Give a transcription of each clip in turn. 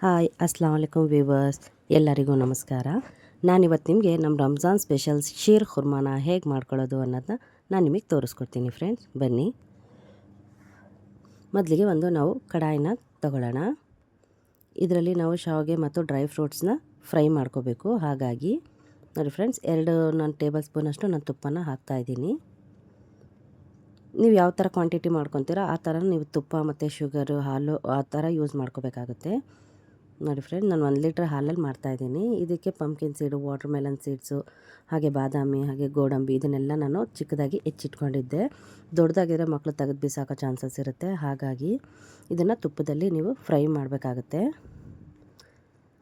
Hi Assam ವಲೈಕುಮ್ viewers, ಎಲ್ಲರಿಗೂ ನಮಸ್ಕಾರ. ನಾನಿವತ್ತು ನಿಮಗೆ ನಮ್ಮ ರಂಜಾನ್ ಸ್ಪೆಷಲ್ ಶೀರ್ ಖುರ್ಮಾನ ಹೇಗೆ ಮಾಡ್ಕೊಳ್ಳೋದು ಅನ್ನೋದನ್ನ ನಾನು ನಿಮಗೆ ತೋರಿಸ್ಕೊಡ್ತೀನಿ ಫ್ರೆಂಡ್ಸ್. ಬನ್ನಿ, ಮೊದಲಿಗೆ ನಾವು ಕಡಾಯಿನ ತಗೊಳ್ಳೋಣ. ಇದರಲ್ಲಿ ನಾವು ಶಾವಿಗೆ ಮತ್ತು ಡ್ರೈ ಫ್ರೂಟ್ಸ್ನ ಫ್ರೈ ಮಾಡ್ಕೋಬೇಕು. ಹಾಗಾಗಿ ನೋಡಿ ಫ್ರೆಂಡ್ಸ್, 2 ಟೇಬಲ್ ಸ್ಪೂನಷ್ಟು ನಾನು ತುಪ್ಪನ ಹಾಕ್ತಾಯಿದ್ದೀನಿ. ನೀವು ಯಾವ ಥರ ಕ್ವಾಂಟಿಟಿ ಮಾಡ್ಕೊತೀರೋ ಆ ಥರ ನೀವು ತುಪ್ಪ ಮತ್ತು ಶುಗರು, ಹಾಲು ಆ ಥರ ಯೂಸ್ ಮಾಡ್ಕೋಬೇಕಾಗುತ್ತೆ. ನೋಡಿ ಫ್ರೆಂಡ್, ನಾನು 1 ಲೀಟ್ರ್ ಹಾಲಲ್ಲಿ ಮಾಡ್ತಾಯಿದ್ದೀನಿ. ಇದಕ್ಕೆ ಪಂಪ್ಕಿನ್ ಸೀಡು, ವಾಟರ್ ಮೆಲನ್ ಸೀಡ್ಸು, ಹಾಗೆ ಬಾದಾಮಿ, ಹಾಗೆ ಗೋಡಂಬಿ ಇದನ್ನೆಲ್ಲ ನಾನು ಚಿಕ್ಕದಾಗಿ ಹೆಚ್ಚಿಟ್ಕೊಂಡಿದ್ದೆ. ದೊಡ್ಡದಾಗಿದ್ರೆ ಮಕ್ಕಳು ತೆಗೆದು ಬಿಸಾಕೋ ಚಾನ್ಸಸ್ ಇರುತ್ತೆ. ಹಾಗಾಗಿ ಇದನ್ನು ತುಪ್ಪದಲ್ಲಿ ನೀವು ಫ್ರೈ ಮಾಡಬೇಕಾಗುತ್ತೆ.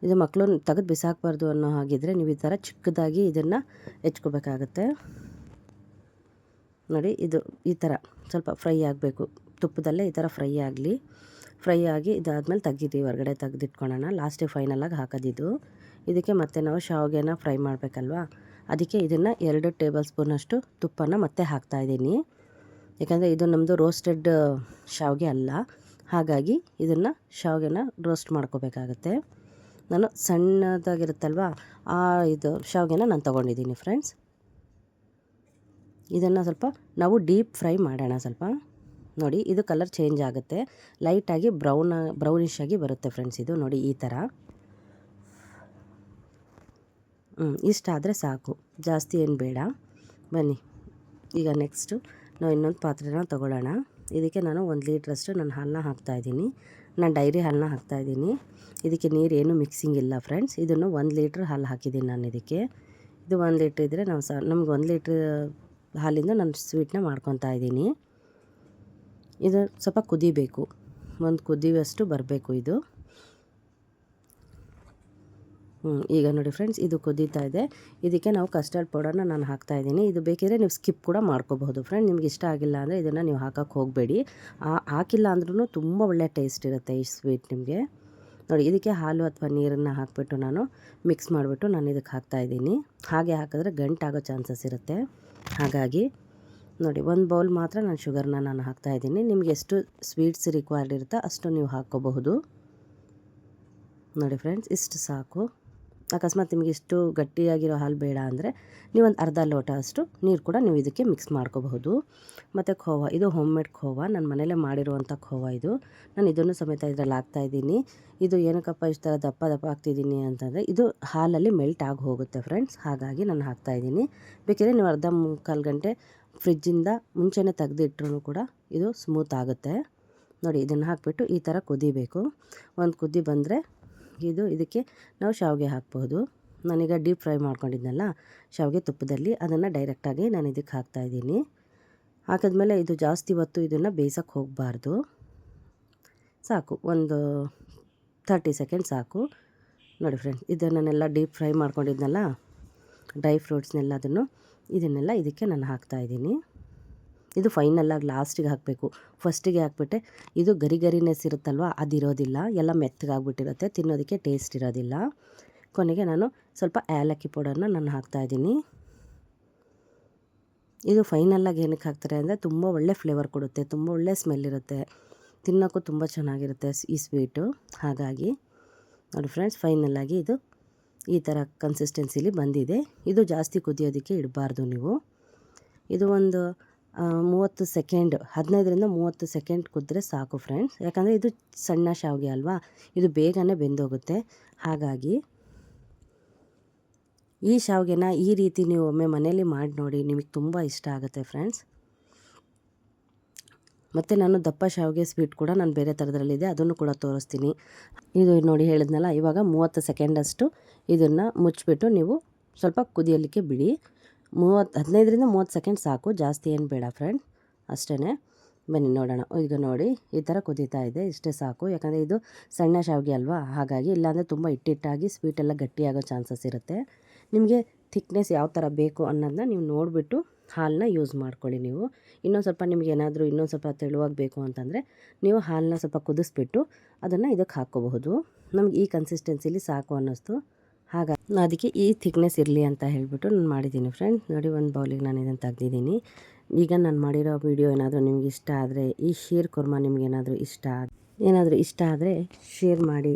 ಇದು ಮಕ್ಕಳು ತೆಗೆದು ಬಿಸಾಕಬಾರ್ದು ಅನ್ನೋ ಹಾಗಿದ್ರೆ ನೀವು ಈ ಥರ ಚಿಕ್ಕದಾಗಿ ಇದನ್ನು ಹೆಚ್ಕೋಬೇಕಾಗತ್ತೆ. ನೋಡಿ, ಇದು ಈ ಥರ ಸ್ವಲ್ಪ ಫ್ರೈ ಆಗಬೇಕು ತುಪ್ಪದಲ್ಲೇ. ಈ ಥರ ಫ್ರೈ ಆಗಿ ಇದಾದಮೇಲೆ ತೆಗೀರಿ, ಹೊರಗಡೆ ತೆಗೆದಿಟ್ಕೊಳ್ಳೋಣ. ಲಾಸ್ಟಿಗೆ ಫೈನಲಾಗಿ ಹಾಕೋದಿದ್ದು. ಇದಕ್ಕೆ ಮತ್ತೆ ನಾವು ಶಾವಿಗೆನ ಫ್ರೈ ಮಾಡಬೇಕಲ್ವಾ, ಅದಕ್ಕೆ ಇದನ್ನು 2 ಟೇಬಲ್ ಸ್ಪೂನಷ್ಟು ತುಪ್ಪನ ಮತ್ತೆ ಹಾಕ್ತಾಯಿದ್ದೀನಿ. ಯಾಕಂದರೆ ಇದು ನಮ್ಮದು ರೋಸ್ಟೆಡ್ ಶಾವಿಗೆ ಅಲ್ಲ, ಹಾಗಾಗಿ ಇದನ್ನು ಶಾವಿಗೆನ ರೋಸ್ಟ್ ಮಾಡ್ಕೋಬೇಕಾಗತ್ತೆ. ನಾನು ಸಣ್ಣದಾಗಿರುತ್ತಲ್ವ ಇದು ಶಾವಿಗೆನ ನಾನು ತೊಗೊಂಡಿದ್ದೀನಿ ಫ್ರೆಂಡ್ಸ್. ಇದನ್ನು ಸ್ವಲ್ಪ ನಾವು ಡೀಪ್ ಫ್ರೈ ಮಾಡೋಣ. ಸ್ವಲ್ಪ ನೋಡಿ, ಇದು ಕಲರ್ ಚೇಂಜ್ ಆಗುತ್ತೆ, ಲೈಟಾಗಿ ಬ್ರೌನಿಶ್ ಆಗಿ ಬರುತ್ತೆ ಫ್ರೆಂಡ್ಸ್. ಇದು ನೋಡಿ ಈ ಥರ ಇಷ್ಟಾದರೆ ಸಾಕು, ಜಾಸ್ತಿ ಏನು ಬೇಡ. ಬನ್ನಿ, ಈಗ ನೆಕ್ಸ್ಟು ನಾವು ಇನ್ನೊಂದು ಪಾತ್ರೆನ ತೊಗೊಳ್ಳೋಣ. ಇದಕ್ಕೆ ನಾನು 1 ಲೀಟ್ರಷ್ಟು ನಾನು ಹಾಲನ್ನ ಹಾಕ್ತಾಯಿದ್ದೀನಿ. ನಾನು ಡೈರಿ ಹಾಲನ್ನ ಹಾಕ್ತಾಯಿದ್ದೀನಿ. ಇದಕ್ಕೆ ನೀರು ಏನು ಮಿಕ್ಸಿಂಗ್ ಇಲ್ಲ ಫ್ರೆಂಡ್ಸ್. ಇದನ್ನು 1 ಲೀಟ್ರ್ ಹಾಲು ಹಾಕಿದ್ದೀನಿ ನಾನು ಇದಕ್ಕೆ. ಇದು 1 ಲೀಟ್ರ್ ಇದ್ದರೆ ನಮ್ಗೆ 1 ಲೀಟ್ರ್ ಹಾಲಿಂದ ನಾನು ಸ್ವೀಟ್ನ ಮಾಡ್ಕೊತಾ ಇದ್ದೀನಿ. ಇದು ಸ್ವಲ್ಪ ಕುದಿಬೇಕು, ಒಂದು ಕುದಿಯುವಷ್ಟು ಬರಬೇಕು ಇದು. ಈಗ ನೋಡಿ ಫ್ರೆಂಡ್ಸ್, ಇದು ಕುದೀತಾ ಇದೆ. ಇದಕ್ಕೆ ನಾವು ಕಸ್ಟರ್ಡ್ ಪೌಡರ್ನ ನಾನು ಹಾಕ್ತಾಯಿದ್ದೀನಿ. ಇದು ಬೇಕಿದ್ರೆ ನೀವು ಸ್ಕಿಪ್ ಕೂಡ ಮಾಡ್ಕೋಬಹುದು ಫ್ರೆಂಡ್. ನಿಮ್ಗೆ ಇಷ್ಟ ಆಗಿಲ್ಲ ಅಂದರೆ ಇದನ್ನು ನೀವು ಹಾಕೋಕ್ಕೆ ಹೋಗಬೇಡಿ. ಹಾಕಿಲ್ಲ ಅಂದ್ರೂ ತುಂಬ ಒಳ್ಳೆ ಟೇಸ್ಟ್ ಇರುತ್ತೆ ಈ ಸ್ವೀಟ್ ನಿಮಗೆ. ನೋಡಿ, ಇದಕ್ಕೆ ಹಾಲು ಅಥವಾ ನೀರನ್ನು ಹಾಕಿಬಿಟ್ಟು ನಾನು ಮಿಕ್ಸ್ ಮಾಡಿಬಿಟ್ಟು ನಾನು ಇದಕ್ಕೆ ಹಾಕ್ತಾಯಿದ್ದೀನಿ. ಹಾಗೆ ಹಾಕಿದ್ರೆ ಗಂಟಾಗೋ ಚಾನ್ಸಸ್ ಇರುತ್ತೆ. ಹಾಗಾಗಿ ನೋಡಿ, 1 ಬೌಲ್ ಮಾತ್ರ ನಾನು ಶುಗರ್ನ ನಾನು ಹಾಕ್ತಾಯಿದ್ದೀನಿ. ನಿಮ್ಗೆ ಎಷ್ಟು ಸ್ವೀಟ್ಸ್ ರಿಕ್ವೈರ್ಡ್ ಇರುತ್ತೋ ಅಷ್ಟು ನೀವು ಹಾಕ್ಕೋಬಹುದು. ನೋಡಿ ಫ್ರೆಂಡ್ಸ್, ಇಷ್ಟು ಸಾಕು. ಅಕಸ್ಮಾತ್ ನಿಮಗೆ ಇಷ್ಟು ಗಟ್ಟಿಯಾಗಿರೋ ಹಾಲು ಬೇಡ ಅಂದರೆ ನೀವೊಂದು ಅರ್ಧ ಲೋಟ ಅಷ್ಟು ನೀರು ಕೂಡ ನೀವು ಇದಕ್ಕೆ ಮಿಕ್ಸ್ ಮಾಡ್ಕೋಬಹುದು. ಮತ್ತು ಖೋವಾ, ಇದು ಹೋಮ್ ಮೇಡ್ ಖೋವಾ, ನನ್ನ ಮನೇಲೇ ಮಾಡಿರುವಂಥ ಖೋವಾ ಇದು. ನಾನು ಇದನ್ನು ಸಮೇತ ಇದರಲ್ಲಿ ಹಾಕ್ತಾಯಿದ್ದೀನಿ. ಇದು ಏನಕ್ಕಪ್ಪ ಇಷ್ಟು ಥರ ದಪ್ಪ ಹಾಕ್ತಿದ್ದೀನಿ ಅಂತಂದರೆ ಇದು ಹಾಲಲ್ಲಿ ಮೆಲ್ಟ್ ಆಗಿ ಹೋಗುತ್ತೆ ಫ್ರೆಂಡ್ಸ್. ಹಾಗಾಗಿ ನಾನು ಹಾಕ್ತಾಯಿದ್ದೀನಿ. ಬೇಕಿದ್ರೆ ನೀವು ಅರ್ಧ ಮುಕ್ಕಾಲು ಗಂಟೆ ಫ್ರಿಜ್ಜಿಂದ ಮುಂಚೆನೇ ತೆಗೆದಿಟ್ರೂ ಕೂಡ ಇದು ಸ್ಮೂತ್ ಆಗುತ್ತೆ. ನೋಡಿ, ಇದನ್ನು ಹಾಕಿಬಿಟ್ಟು ಈ ಥರ ಕುದಿಬೇಕು. ಒಂದು ಕುದಿ ಬಂದರೆ ಇದಕ್ಕೆ ನಾವು ಶಾವಿಗೆ ಹಾಕ್ಬೋದು. ನಾನೀಗ ಡೀಪ್ ಫ್ರೈ ಮಾಡ್ಕೊಂಡಿದ್ನಲ್ಲ ಶಾವಿಗೆ ತುಪ್ಪದಲ್ಲಿ, ಅದನ್ನು ಡೈರೆಕ್ಟಾಗಿ ನಾನು ಇದಕ್ಕೆ ಹಾಕ್ತಾಯಿದ್ದೀನಿ. ಹಾಕಿದ್ಮೇಲೆ ಇದು ಜಾಸ್ತಿ ಹೊತ್ತು ಇದನ್ನು ಬೇಯಿಸೋಕ್ಕೆ ಹೋಗಬಾರ್ದು. ಸಾಕು, ಒಂದು 30 ಸೆಕೆಂಡ್ ಸಾಕು. ನೋಡಿ ಫ್ರೆಂಡ್ಸ್, ಇದನ್ನೆಲ್ಲ ಡೀಪ್ ಫ್ರೈ ಮಾಡ್ಕೊಂಡಿದ್ನಲ್ಲ ಡ್ರೈ ಇದನ್ನೆಲ್ಲ ಇದಕ್ಕೆ ನಾನು ಹಾಕ್ತಾಯಿದ್ದೀನಿ. ಇದು ಫೈನಲಾಗಿ ಲಾಸ್ಟಿಗೆ ಹಾಕಬೇಕು. ಫಸ್ಟಿಗೆ ಹಾಕ್ಬಿಟ್ಟೆ ಇದು ಗರಿನೆಸ್ ಇರುತ್ತಲ್ವ, ಅದಿರೋದಿಲ್ಲ, ಎಲ್ಲ ಮೆತ್ತಗಾಗ್ಬಿಟ್ಟಿರುತ್ತೆ, ತಿನ್ನೋದಕ್ಕೆ ಟೇಸ್ಟ್ ಇರೋದಿಲ್ಲ. ಕೊನೆಗೆ ನಾನು ಸ್ವಲ್ಪ ಏಲಕ್ಕಿ ಪೌಡರ್ನ ನಾನು ಹಾಕ್ತಾಯಿದ್ದೀನಿ. ಇದು ಫೈನಲಾಗಿ ಏನಕ್ಕೆ ಹಾಕ್ತಾರೆ ಅಂದರೆ ತುಂಬ ಒಳ್ಳೆ ಫ್ಲೇವರ್ ಕೊಡುತ್ತೆ, ತುಂಬ ಒಳ್ಳೆ ಸ್ಮೆಲ್ ಇರುತ್ತೆ, ತಿನ್ನೋಕ್ಕೂ ತುಂಬ ಚೆನ್ನಾಗಿರುತ್ತೆ ಈ ಸ್ವೀಟು. ಹಾಗಾಗಿ ನೋಡಿ ಫ್ರೆಂಡ್ಸ್, ಫೈನಲಾಗಿ ಇದು ಈ ಥರ ಕನ್ಸಿಸ್ಟೆನ್ಸಿಲಿ ಬಂದಿದೆ. ಇದು ಜಾಸ್ತಿ ಕುದಿಯೋದಕ್ಕೆ ಇಡಬಾರ್ದು ನೀವು. ಇದು ಒಂದು 30 ಸೆಕೆಂಡ್, 15ರಿಂದ 30 ಸೆಕೆಂಡ್ ಕುದ್ರೆ ಸಾಕು ಫ್ರೆಂಡ್ಸ್. ಯಾಕಂದರೆ ಇದು ಸಣ್ಣ ಶಾವಿಗೆ ಅಲ್ವಾ, ಇದು ಬೇಗನೆ ಬೆಂದೋಗುತ್ತೆ. ಹಾಗಾಗಿ ಈ ಶಾವಿಗೆನ ಈ ರೀತಿ ನೀವು ಒಮ್ಮೆ ಮನೇಲಿ ಮಾಡಿ ನೋಡಿ, ನಿಮಗೆ ತುಂಬ ಇಷ್ಟ ಆಗುತ್ತೆ ಫ್ರೆಂಡ್ಸ್. ಮತ್ತು ನಾನು ದಪ್ಪ ಶಾವಿಗೆ ಸ್ವೀಟ್ ಕೂಡ ನಾನು ಬೇರೆ ಥರದ್ರಲ್ಲಿದೆ, ಅದನ್ನು ಕೂಡ ತೋರಿಸ್ತೀನಿ. ಇದು ನೋಡಿ ಹೇಳಿದ್ನಲ್ಲ, ಇವಾಗ 30 ಸೆಕೆಂಡಷ್ಟು ಇದನ್ನು ಮುಚ್ಚಿಬಿಟ್ಟು ನೀವು ಸ್ವಲ್ಪ ಕುದಿಯಲಿಕ್ಕೆ ಬಿಡಿ. 15ರಿಂದ 30 ಸೆಕೆಂಡ್ ಸಾಕು, ಜಾಸ್ತಿ ಏನು ಬೇಡ ಫ್ರೆಂಡ್, ಅಷ್ಟೇ. ಬನ್ನಿ ನೋಡೋಣ. ಈಗ ನೋಡಿ, ಈ ಥರ ಕುದೀತಾ ಇದೆ, ಇಷ್ಟೇ ಸಾಕು. ಯಾಕಂದರೆ ಇದು ಸಣ್ಣ ಶಾವಿಗೆ ಅಲ್ವಾ, ಹಾಗಾಗಿ ಇಲ್ಲಾಂದರೆ ತುಂಬ ಹಿಟ್ಟಿಟ್ಟಾಗಿ ಸ್ವೀಟೆಲ್ಲ ಗಟ್ಟಿಯಾಗೋ ಚಾನ್ಸಸ್ ಇರುತ್ತೆ. ನಿಮಗೆ ಥಿಕ್ನೆಸ್ ಯಾವ ಥರ ಬೇಕು ಅನ್ನೋದನ್ನ ನೀವು ನೋಡಿಬಿಟ್ಟು ಹಾಲನ್ನ ಯೂಸ್ ಮಾಡ್ಕೊಳ್ಳಿ. ನೀವು ಇನ್ನೊಂದು ಸ್ವಲ್ಪ ನಿಮ್ಗೆ ಏನಾದರೂ ಇನ್ನೊಂದು ಸ್ವಲ್ಪ ತೆಳುವಾಗಿ ಬೇಕು ಅಂತಂದರೆ ನೀವು ಹಾಲನ್ನ ಸ್ವಲ್ಪ ಕುದಿಸ್ಬಿಟ್ಟು ಅದನ್ನು ಇದಕ್ಕೆ ಹಾಕ್ಕೋಬಹುದು. ನಮ್ಗೆ ಈ ಕನ್ಸಿಸ್ಟೆನ್ಸಿಲಿ ಸಾಕು ಅನ್ನಿಸ್ತು, ಹಾಗಾಗಿ ಅದಕ್ಕೆ ಈ ಥಿಕ್ನೆಸ್ ಇರಲಿ ಅಂತ ಹೇಳಿಬಿಟ್ಟು ನಾನು ಮಾಡಿದ್ದೀನಿ ಫ್ರೆಂಡ್. ನೋಡಿ, 1 ಬೌಲಿಗೆ ನಾನು ಇದನ್ನು ತೆಗ್ದಿದ್ದೀನಿ. ಈಗ ನಾನು ಮಾಡಿರೋ ವಿಡಿಯೋ ಏನಾದರೂ ನಿಮ್ಗೆ ಇಷ್ಟ ಆದರೆ, ಈ ಶೀರ್ ಕುರ್ಮಾ ನಿಮ್ಗೆ ಏನಾದರೂ ಇಷ್ಟ ಆದರೆ ಶೇರ್ ಮಾಡಿ,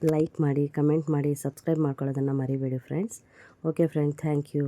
ಲೈಕ್ ಮಾಡಿ, ಕಮೆಂಟ್ ಮಾಡಿ, ಸಬ್ಸ್ಕ್ರೈಬ್ ಮಾಡ್ಕೊಳ್ಳೋದನ್ನು ಮರಿಬೇಡಿ friends. Okay friend, thank you.